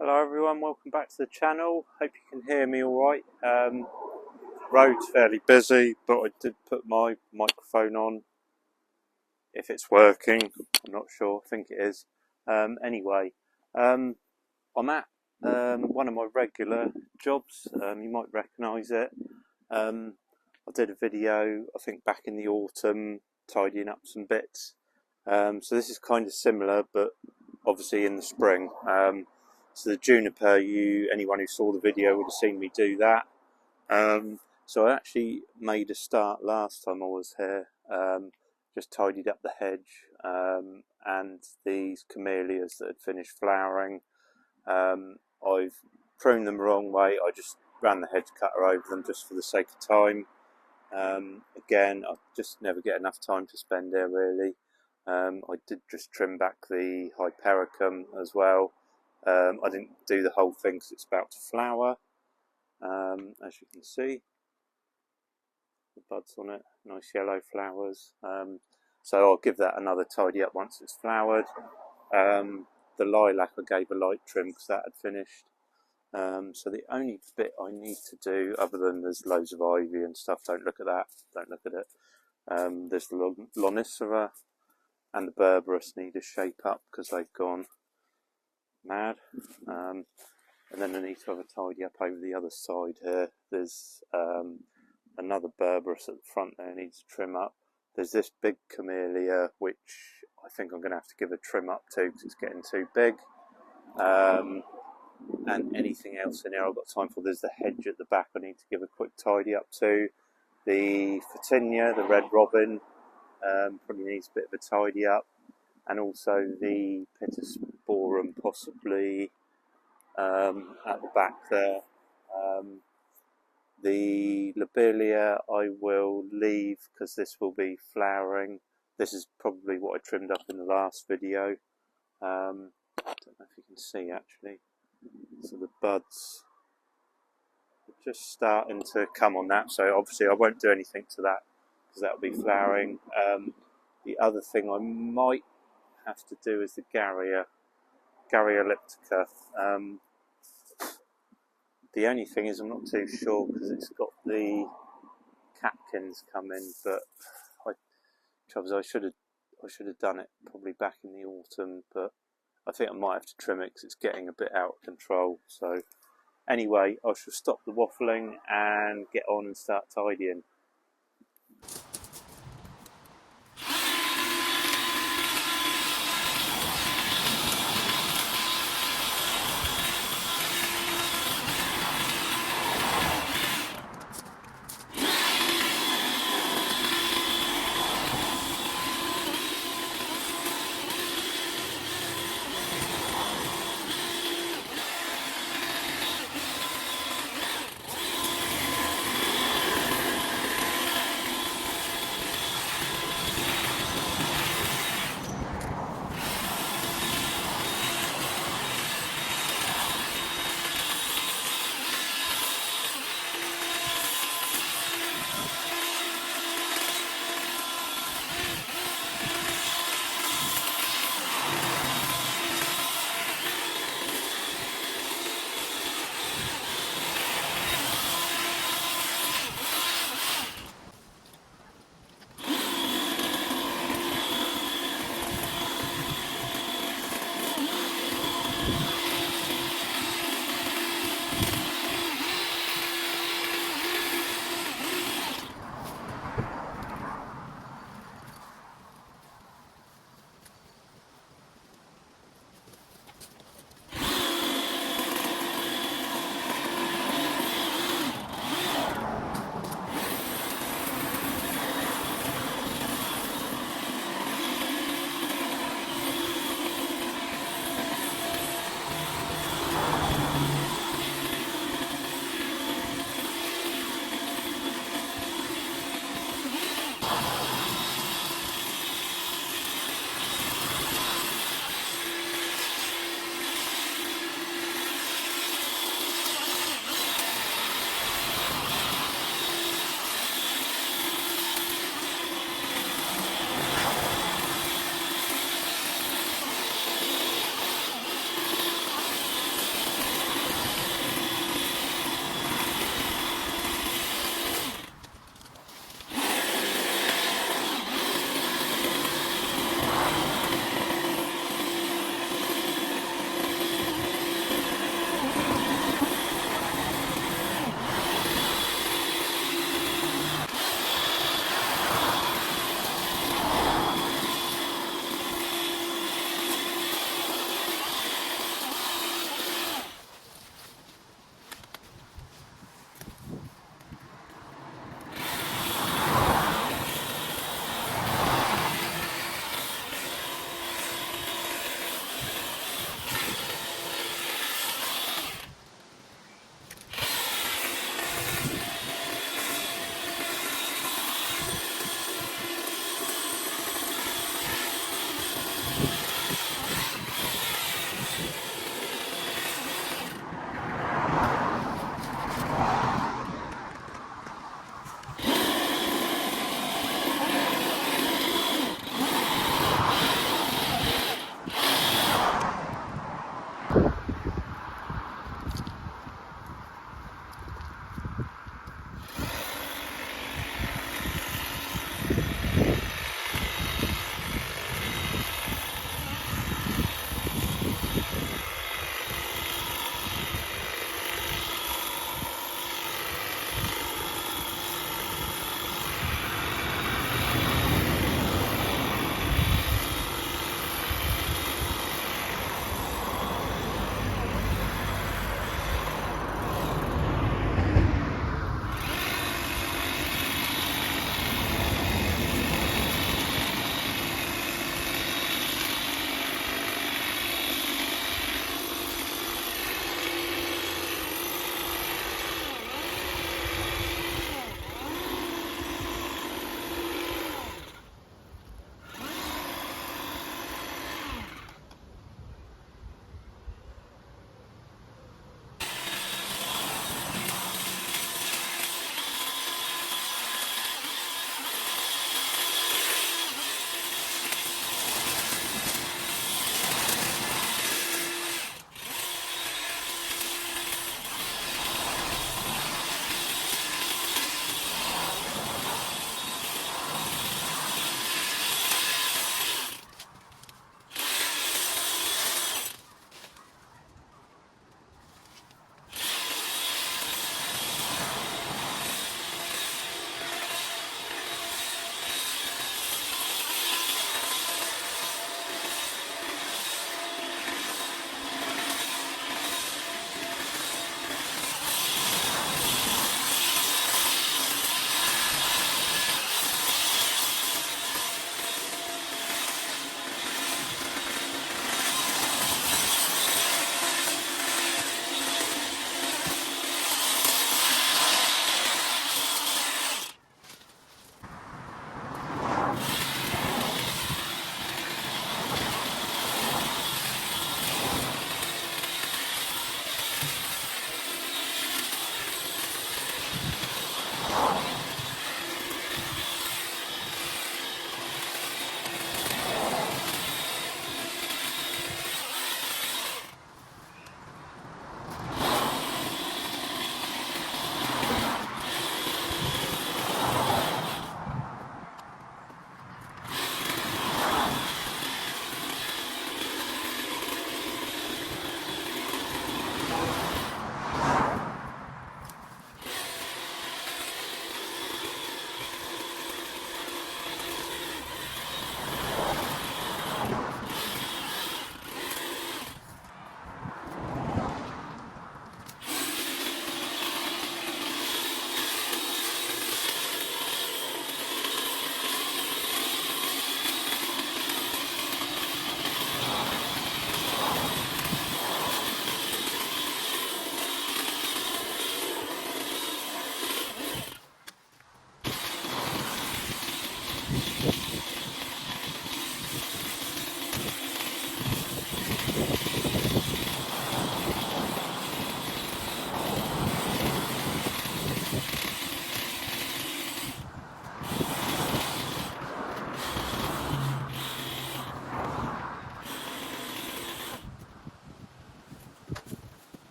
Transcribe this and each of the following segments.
Hello everyone, welcome back to the channel. Hope you can hear me alright. Road's fairly busy, but I did put my microphone on. If it's working, I'm not sure, I think it is. Anyway, I'm at one of my regular jobs. You might recognise it. I did a video, I think back in the autumn, tidying up some bits. So this is kind of similar, but obviously in the spring. So the juniper, anyone who saw the video would have seen me do that. So I actually made a start last time I was here. Just tidied up the hedge and these camellias that had finished flowering. I've pruned them the wrong way. I just ran the hedge cutter over them just for the sake of time. Again, I just never get enough time to spend here really. I did just trim back the hypericum as well. I didn't do the whole thing because it's about to flower, as you can see. The buds on it, nice yellow flowers. So I'll give that another tidy up once it's flowered. The lilac I gave a light trim because that had finished. So the only bit I need to do, other than there's loads of ivy and stuff, don't look at that, don't look at it. There's the Lonicera and the Berberis need a shape up because they've gone mad. And then I need to have a tidy up over the other side here. There's another Berberis at the front there needs to trim up. There's this big camellia which I think I'm going to have to give a trim up to because it's getting too big. And anything else in here I've got time for. There's the hedge at the back I need to give a quick tidy up to. The Photinia, the red robin, probably needs a bit of a tidy up. And also the Pittosporum possibly at the back there. The lobelia I will leave because this will be flowering. This is probably what I trimmed up in the last video. I don't know if you can see actually. So the buds are just starting to come on that. So obviously I won't do anything to that because that will be flowering. The other thing I might have to do is the Garrya elliptica. The only thing is I'm not too sure because it's got the catkins coming, but I should have done it probably back in the autumn, but I think I might have to trim it because it's getting a bit out of control. So anyway, I shall stop the waffling and get on and start tidying.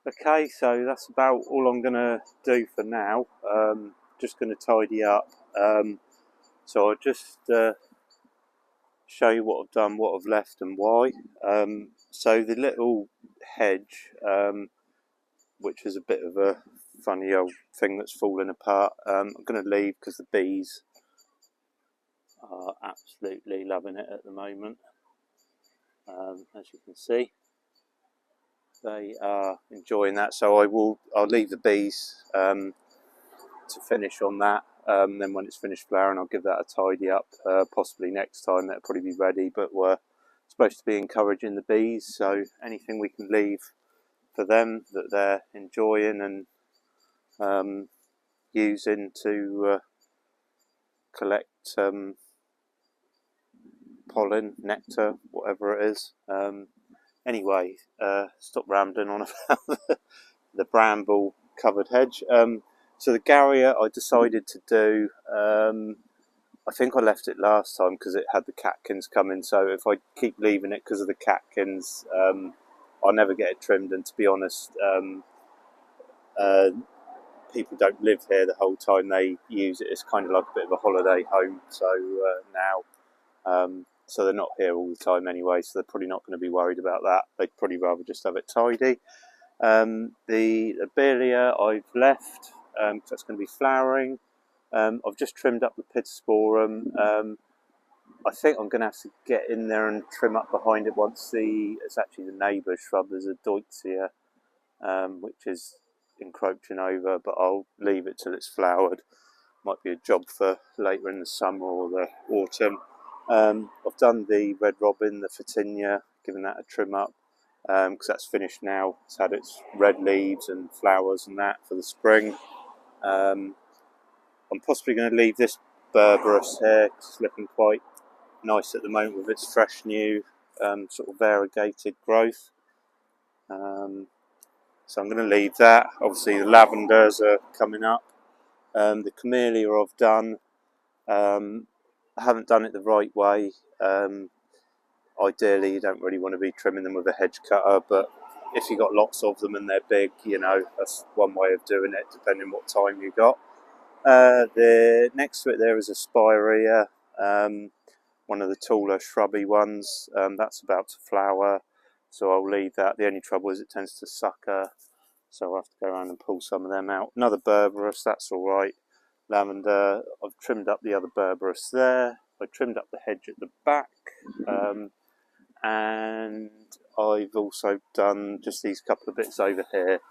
Okay, so that's about all I'm going to do for now. Just going to tidy up. So I'll just show you what I've done, what I've left and why. So the little hedge, which is a bit of a funny old thing that's falling apart, I'm going to leave because the bees are absolutely loving it at the moment. as you can see. They are enjoying that, so I'll leave the bees to finish on that. Then when it's finished flowering, I'll give that a tidy up. Possibly next time that'll probably be ready, but we're supposed to be encouraging the bees, so anything we can leave for them that they're enjoying and using to collect pollen, nectar, whatever it is. Anyway, stop rambling on about the bramble covered hedge. So the garrier I decided to do, I think I left it last time because it had the catkins coming, so if I keep leaving it because of the catkins, I'll never get it trimmed, and to be honest, people don't live here the whole time they use it. It's kind of like a bit of a holiday home, so now, so they're not here all the time anyway, so they're probably not going to be worried about that. They'd probably rather just have it tidy. The lobelia I've left, because that's going to be flowering. I've just trimmed up the pittosporum. I think I'm going to have to get in there and trim up behind it once it's actually the neighbour's shrub. There's a deutzia, which is encroaching over, but I'll leave it till it's flowered. Might be a job for later in the summer or the autumn. I've done the red robin, the photinia, given that a trim up, because that's finished now. It's had its red leaves and flowers and that for the spring. I'm possibly going to leave this berberis here, because it's looking quite nice at the moment with its fresh new sort of variegated growth. So I'm going to leave that. Obviously the lavenders are coming up. The camellia I've done. I haven't done it the right way. Ideally you don't really want to be trimming them with a hedge cutter, but if you've got lots of them and they're big, you know, that's one way of doing it, depending what time you got. The next to it there is a spirea, one of the taller shrubby ones. That's about to flower, so I'll leave that. The only trouble is it tends to sucker, so I'll have to go around and pull some of them out. Another berberis, that's alright. Lavender, I've trimmed up the other berberis there. I trimmed up the hedge at the back, and I've also done just these couple of bits over here.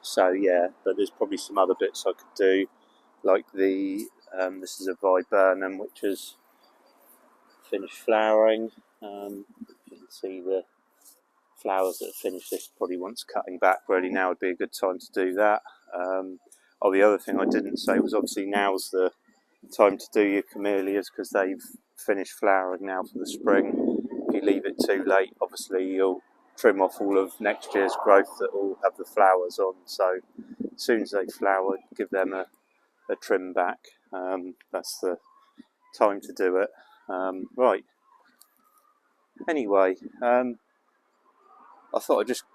So yeah, but there's probably some other bits I could do, like this is a viburnum which has finished flowering. You can see the flowers that have finished. This probably wants cutting back. Really, now would be a good time to do that. The other thing I didn't say was obviously now's the time to do your camellias because they've finished flowering now for the spring. If you leave it too late, obviously you'll trim off all of next year's growth that will have the flowers on. So as soon as they flower, give them a trim back. That's the time to do it. Right. Anyway, I thought I'd just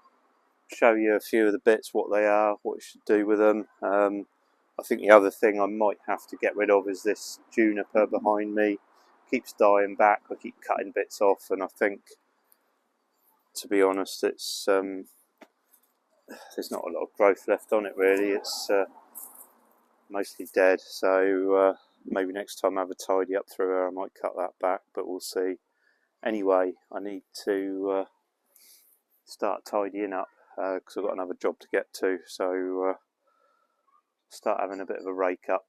show you a few of the bits, what they are, what you should do with them. I think the other thing I might have to get rid of is this juniper behind me. Keeps dying back. I keep cutting bits off, and I think, to be honest, it's there's not a lot of growth left on it really. It's mostly dead, so maybe next time I have a tidy up through her I might cut that back, but we'll see. Anyway, I need to start tidying up because I've got another job to get to, so start having a bit of a rake up.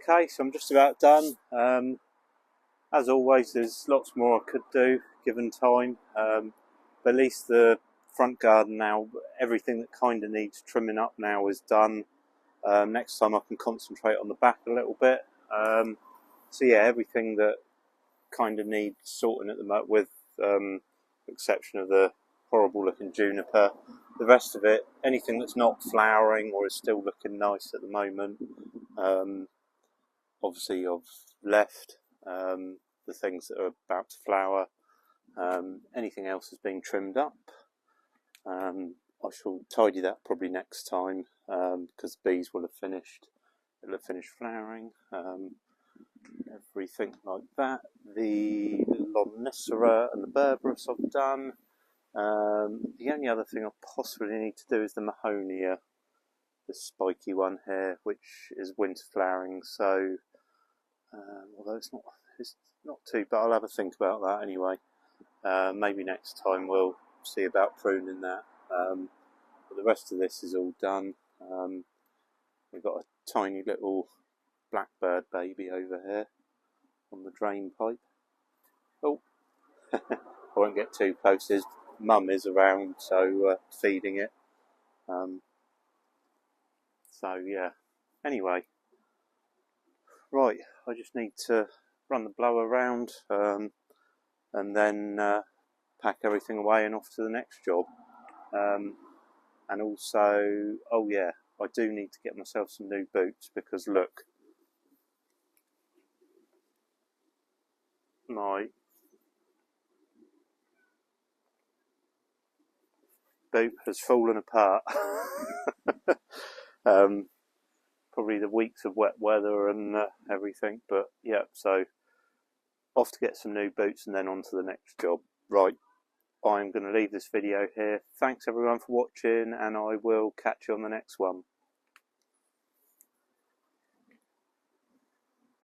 Okay, so I'm just about done. As always, there's lots more I could do given time, but at least the front garden now, everything that kind of needs trimming up now is done. Next time I can concentrate on the back a little bit. So yeah, everything that kind of needs sorting at the moment, with exception of the horrible looking juniper. The rest of it, anything that's not flowering or is still looking nice at the moment, obviously I've left. The things that are about to flower, anything else has been trimmed up. I shall tidy that probably next time, because the bees will have finished. It'll have finished flowering. Everything like that. The Lonicera and the Berberis I've done. The only other thing I possibly need to do is the Mahonia, the spiky one here, which is winter flowering. So, although it's not too, but I'll have a think about that anyway. Maybe next time we'll see about pruning that. But the rest of this is all done. We've got a tiny little blackbird baby over here on the drain pipe. Oh, I won't get too close. His mum is around, so feeding it. So yeah. Anyway, right. I just need to run the blower around, and then pack everything away and off to the next job. And also, oh yeah, I do need to get myself some new boots, because look, my boot has fallen apart. Probably the weeks of wet weather and everything, but yeah, so off to get some new boots and then on to the next job. Right, I'm going to leave this video here. Thanks everyone for watching, and I will catch you on the next one.